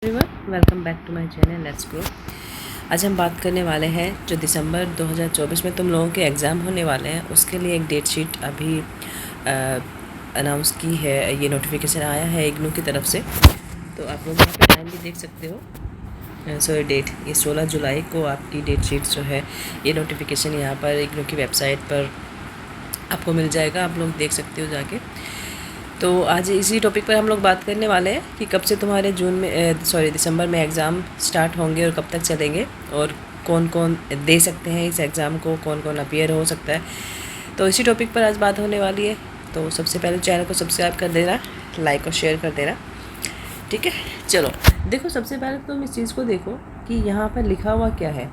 Everyone, welcome back to my channel let's grow. आज हम बात करने वाले हैं जो दिसंबर 2024 में तुम लोगों के एग्ज़ाम होने वाले हैं उसके लिए एक डेट शीट अभी अनाउंस की है। ये नोटिफिकेशन आया है इग्नू की तरफ से, तो आप लोग यहाँ पे टाइम भी देख सकते हो। सॉरी डेट, ये 16 जुलाई को आपकी डेट शीट जो है ये नोटिफिकेशन यहाँ पर इग्नू की वेबसाइट पर आपको मिल जाएगा, आप लोग देख सकते हो जाके। तो आज इसी टॉपिक पर हम लोग बात करने वाले हैं कि कब से तुम्हारे दिसंबर में एग्ज़ाम स्टार्ट होंगे और कब तक चलेंगे और कौन कौन दे सकते हैं इस एग्ज़ाम को, कौन कौन अपीयर हो सकता है। तो इसी टॉपिक पर आज बात होने वाली है। तो सबसे पहले चैनल को सब्सक्राइब कर देना, लाइक और शेयर कर देना, ठीक है। चलो देखो, सबसे पहले तुम इस चीज़ को देखो कि यहाँ पर लिखा हुआ क्या है।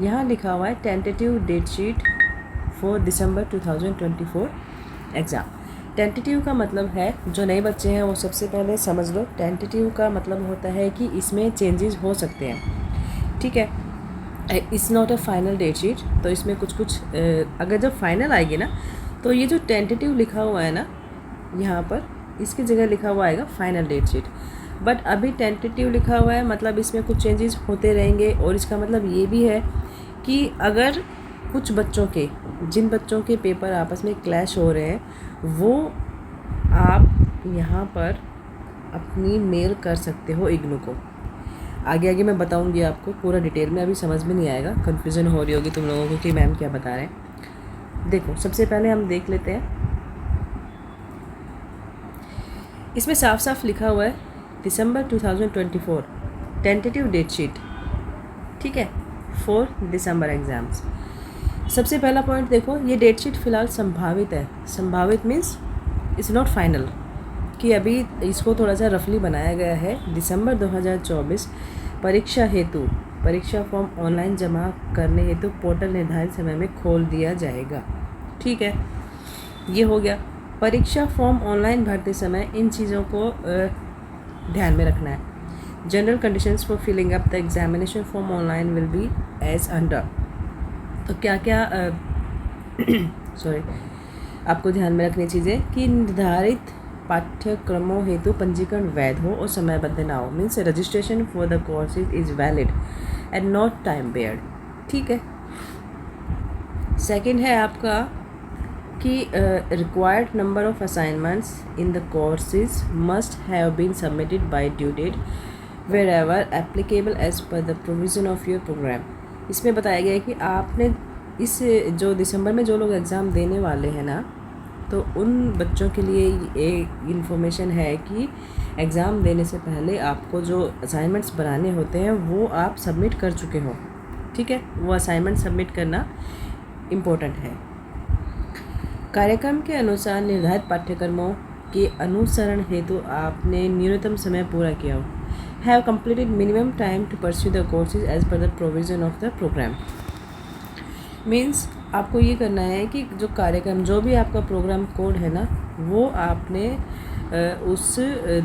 यहाँ लिखा हुआ है tentative date sheet for December 2024 exam. Tentative का मतलब है, जो नए बच्चे हैं वो सबसे पहले समझ लो, टेंटेटिव का मतलब होता है कि इसमें चेंजेस हो सकते हैं, ठीक है। It's not a final date sheet. तो इसमें कुछ अगर जब फाइनल आएगी ना, तो ये जो टेंटेटिव लिखा हुआ है ना यहाँ पर, इसकी जगह लिखा हुआ आएगा फाइनल डेट शीट। बट अभी टेंटेटिव लिखा हुआ है, मतलब इसमें कुछ चेंजेस होते रहेंगे। और इसका मतलब ये भी है कि अगर कुछ बच्चों के, जिन बच्चों के पेपर आपस में क्लैश हो रहे हैं, वो आप यहाँ पर अपनी मेल कर सकते हो इग्नू को। आगे आगे मैं बताऊँगी आपको पूरा डिटेल में, अभी समझ में नहीं आएगा, कन्फ्यूज़न हो रही होगी तुम लोगों को कि मैम क्या बता रहे हैं। देखो सबसे पहले हम देख लेते हैं, इसमें साफ साफ लिखा हुआ है दिसंबर 2024 टेंटेटिव डेट शीट, ठीक है, फॉर दिसंबर एग्ज़ाम्स। सबसे पहला पॉइंट देखो, ये डेट शीट फ़िलहाल संभावित है। संभावित मीन्स इट्स नॉट फाइनल, कि अभी इसको थोड़ा सा रफली बनाया गया है। दिसंबर 2024 परीक्षा हेतु परीक्षा फॉर्म ऑनलाइन जमा करने हेतु पोर्टल निर्धारित समय में खोल दिया जाएगा, ठीक है। ये हो गया। परीक्षा फॉर्म ऑनलाइन भरते समय इन चीज़ों को ध्यान में रखना है। General conditions for filling up the examination form online will be as under. तो क्या क्या आपको ध्यान में रखनी चीज़ें कि निर्धारित पाठ्यक्रमों हेतु पंजीकरण वैध हो और समयबद्ध ना हो। Means registration for the courses is valid and not time barred, ठीक है। सेकंड है आपका कि required number of assignments in the courses must have been submitted by due date wherever applicable as per the provision of your programme. इसमें बताया गया है कि आपने इस जो दिसंबर में जो लोग एग्ज़ाम देने वाले हैं ना, तो उन बच्चों के लिए एक इन्फॉर्मेशन है कि एग्ज़ाम देने से पहले आपको जो असाइनमेंट्स बनाने होते हैं वो आप सबमिट कर चुके हो, ठीक है। वो असाइनमेंट सबमिट करना इम्पोर्टेंट है। कार्यक्रम के अनुसार निर्धारित पाठ्यक्रमों के अनुसरण हेतु आपने न्यूनतम समय पूरा किया हो। Have completed minimum time to pursue the courses as per the provision of the program। Means आपको ये करना है कि जो कार्यक्रम, जो भी आपका प्रोग्राम कोड है ना, वो आपने उस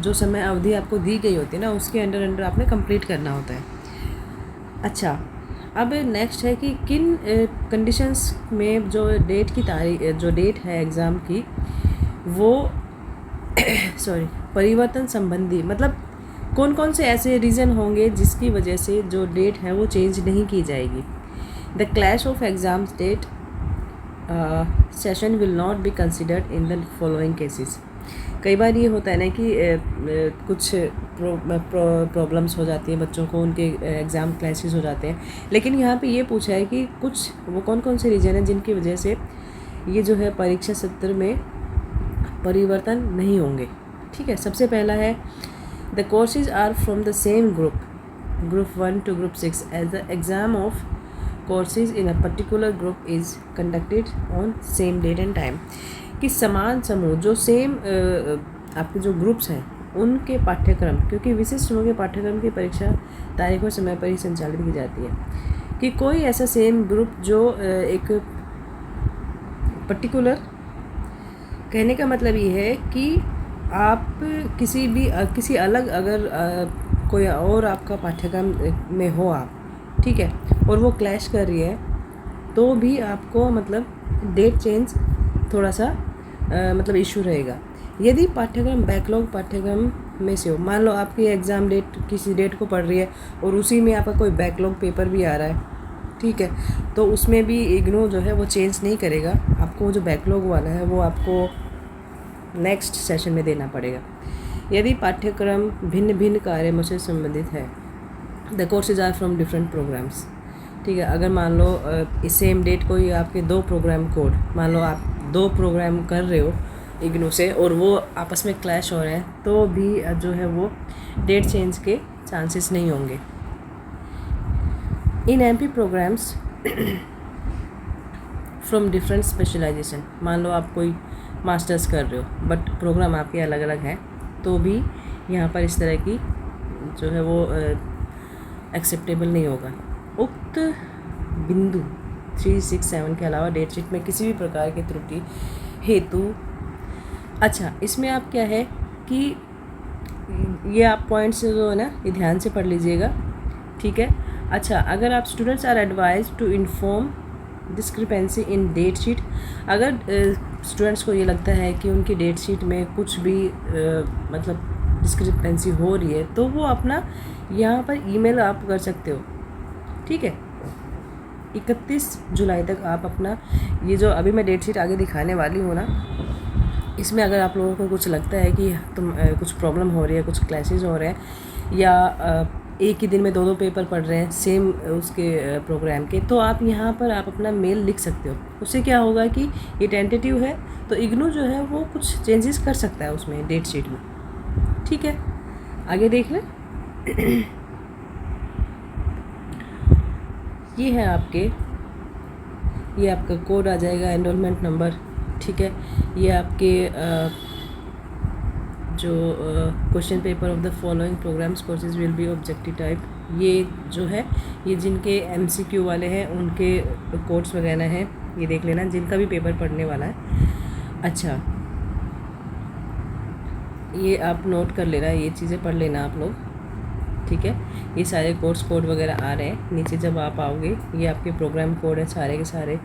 जो समय अवधि आपको दी गई होती है ना, उसके अंडर आपने कंप्लीट करना होता है। अच्छा, अब नेक्स्ट है कि किन कंडीशंस में जो डेट की तारीख, जो डेट है एग्ज़ाम की, वो परिवर्तन संबंधी, मतलब कौन कौन से ऐसे रीज़न होंगे जिसकी वजह से जो डेट है वो चेंज नहीं की जाएगी। The clash of exam date session will not be considered in the following cases. कई बार ये होता है ना कि कुछ प्रॉब्लम्स हो जाती हैं बच्चों को, उनके एग्ज़ाम क्लैशेस हो जाते हैं, लेकिन यहाँ पे ये पूछा है कि कुछ वो कौन कौन से रीज़न हैं जिनकी वजह से ये जो है परीक्षा सत्र में परिवर्तन नहीं होंगे, ठीक है। सबसे पहला है the courses are from the same group 1 to group 6 as the exam of courses in a particular group is conducted on same date and time। कि समान समूह, जो सेम आपके जो ग्रुप्स हैं उनके पाठ्यक्रम, क्योंकि विशिष्ट समूह के पाठ्यक्रम की परीक्षा तारीख और समय पर ही संचालित की जाती है। कि कोई ऐसा सेम ग्रुप जो एक पर्टिकुलर, कहने का मतलब ये है कि आप किसी अलग अगर कोई और आपका पाठ्यक्रम में हो आप, ठीक है, और वो क्लैश कर रही है, तो भी आपको मतलब डेट चेंज थोड़ा सा मतलब इशू रहेगा। यदि पाठ्यक्रम बैकलॉग पाठ्यक्रम में से हो। मान लो आपकी एग्ज़ाम डेट किसी डेट को पड़ रही है और उसी में आपका कोई बैकलॉग पेपर भी आ रहा है, ठीक है, तो उसमें भी इग्नू जो है वो चेंज नहीं करेगा। आपको जो बैकलॉग वाला है वो आपको नेक्स्ट सेशन में देना पड़ेगा। यदि पाठ्यक्रम भिन्न भिन्न कार्यों से संबंधित है, the courses are from different programmes, ठीक है। अगर मान लो सेम डेट को ही आपके 2 प्रोग्राम कोड, मान लो आप 2 प्रोग्राम कर रहे हो इग्नू से और वो आपस में क्लैश हो रहे हैं, तो भी जो है वो डेट चेंज के चांसेस नहीं होंगे। In MP programmes from different specialisation, मान लो आप कोई मास्टर्स कर रहे हो बट प्रोग्राम आपके अलग अलग हैं, तो भी यहाँ पर इस तरह की जो है वो एक्सेप्टेबल नहीं होगा। उक्त बिंदु 367 के अलावा डेटशीट में किसी भी प्रकार की त्रुटि हेतु, अच्छा इसमें आप क्या है कि ये आप पॉइंट्स जो है ना ये ध्यान से पढ़ लीजिएगा, ठीक है। अच्छा, अगर आप students are advise to inform discrepancy in date sheet, अगर स्टूडेंट्स को ये लगता है कि उनकी डेट शीट में कुछ भी मतलब डिस्क्रिपेंसी हो रही है, तो वो अपना यहाँ पर ईमेल आप कर सकते हो, ठीक है। 31 जुलाई तक आप अपना ये जो अभी मैं डेट शीट आगे दिखाने वाली हूँ ना, इसमें अगर आप लोगों को कुछ लगता है कि तुम कुछ प्रॉब्लम हो रही है, कुछ क्लैशेस हो रहे हैं, या एक ही दिन में 2 पेपर पढ़ रहे हैं सेम उसके प्रोग्राम के, तो आप यहाँ पर आप अपना मेल लिख सकते हो। उससे क्या होगा कि ये टेंटेटिव है, तो इग्नू जो है वो कुछ चेंजेस कर सकता है उसमें डेट शीट में, ठीक है। आगे देख लें। ये आपका कोड आ जाएगा, एनरोलमेंट नंबर, ठीक है। ये आपके जो question paper of the following programmes courses will be objective type, ये जो है ये जिनके MCQ वाले हैं उनके कोड्स वगैरह हैं, ये देख लेना जिनका भी पेपर पढ़ने वाला है। अच्छा, ये आप नोट कर लेना, ये चीज़ें पढ़ लेना आप लोग, ठीक है। ये सारे कोर्स कोड वगैरह आ रहे हैं नीचे, जब आप आओगे ये आपके प्रोग्राम कोड है सारे के सारे,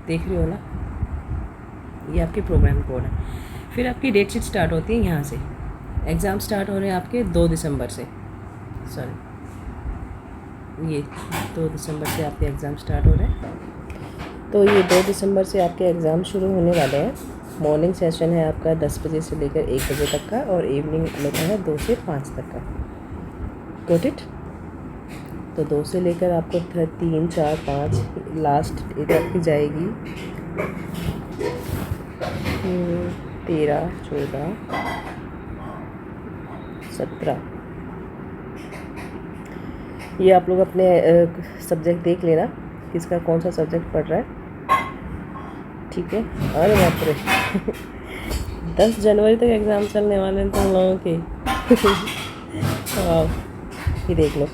देख रहे हो ना, ये आपके प्रोग्राम कोड है। फिर आपकी डेट शीट स्टार्ट होती है यहाँ से। एग्ज़ाम स्टार्ट हो रहे हैं आपके 2 दिसंबर से, सॉरी ये 2 दिसंबर से आपके एग्ज़ाम स्टार्ट हो रहे हैं। तो ये 2 दिसंबर से आपके एग्ज़ाम शुरू होने वाले हैं। मॉर्निंग सेशन है आपका 10 बजे से लेकर 1 बजे तक का, और इवनिंग में है 2 से 5 तक का। Got it? तो 2 से लेकर आपको 3, 4, 5 लास्ट डेट आपकी जाएगी 13, 14, 17। ये आप लोग अपने सब्जेक्ट देख लेना किसका कौन सा सब्जेक्ट पढ़ रहा है, ठीक है। अरे बाप रे 10 जनवरी तक एग्ज़ाम चलने वाले हैं तुम लोगों के। ये देख लो,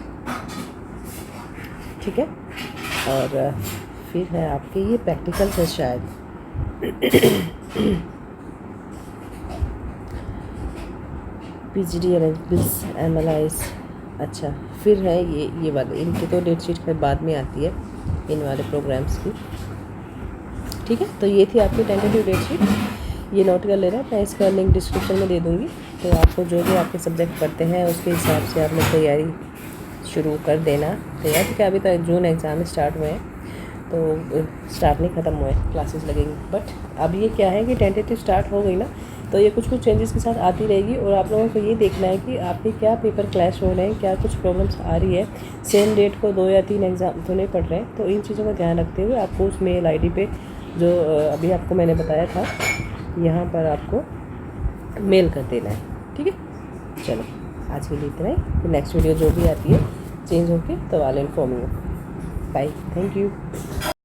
ठीक है। और फिर है आपके ये प्रैक्टिकल से शायद PGD बिल्स एनालाइज। अच्छा, फिर है ये वाले, इनकी तो डेट शीट फिर बाद में आती है इन वाले प्रोग्राम्स की, ठीक है। तो ये थी आपकी टेंटेटिव डेट शीट, ये नोट कर लेना, मैं इसका लिंक डिस्क्रिप्शन में दे दूँगी। तो आपको जो भी आपके सब्जेक्ट पढ़ते हैं उसके हिसाब से आप लोग तैयारी शुरू कर देना। तैयार, क्योंकि अभी तो जून एग्ज़ाम स्टार्ट हुए हैं, तो स्टार्ट नहीं ख़त्म हुए, क्लासेस लगेंगी। बट अब ये क्या है कि टेंटेटिव स्टार्ट हो गई ना, तो ये कुछ चेंजेस के साथ आती रहेगी, और आप लोगों को ये देखना है कि आपके क्या पेपर क्लैश हो रहे हैं, क्या कुछ प्रॉब्लम्स आ रही है। सेम डेट को 2 या 3 एग्ज़ाम तो नहीं पढ़ रहे हैं, तो इन चीज़ों का ध्यान रखते हुए आपको उस मेल ID पे जो अभी आपको मैंने बताया था, यहाँ पर आपको मेल कर देना है, ठीक है। चलो आज के लिए इतना ही, फिर नेक्स्ट वीडियो जो भी आती है चेंज होके तो वाले inform you. Bye, thank you.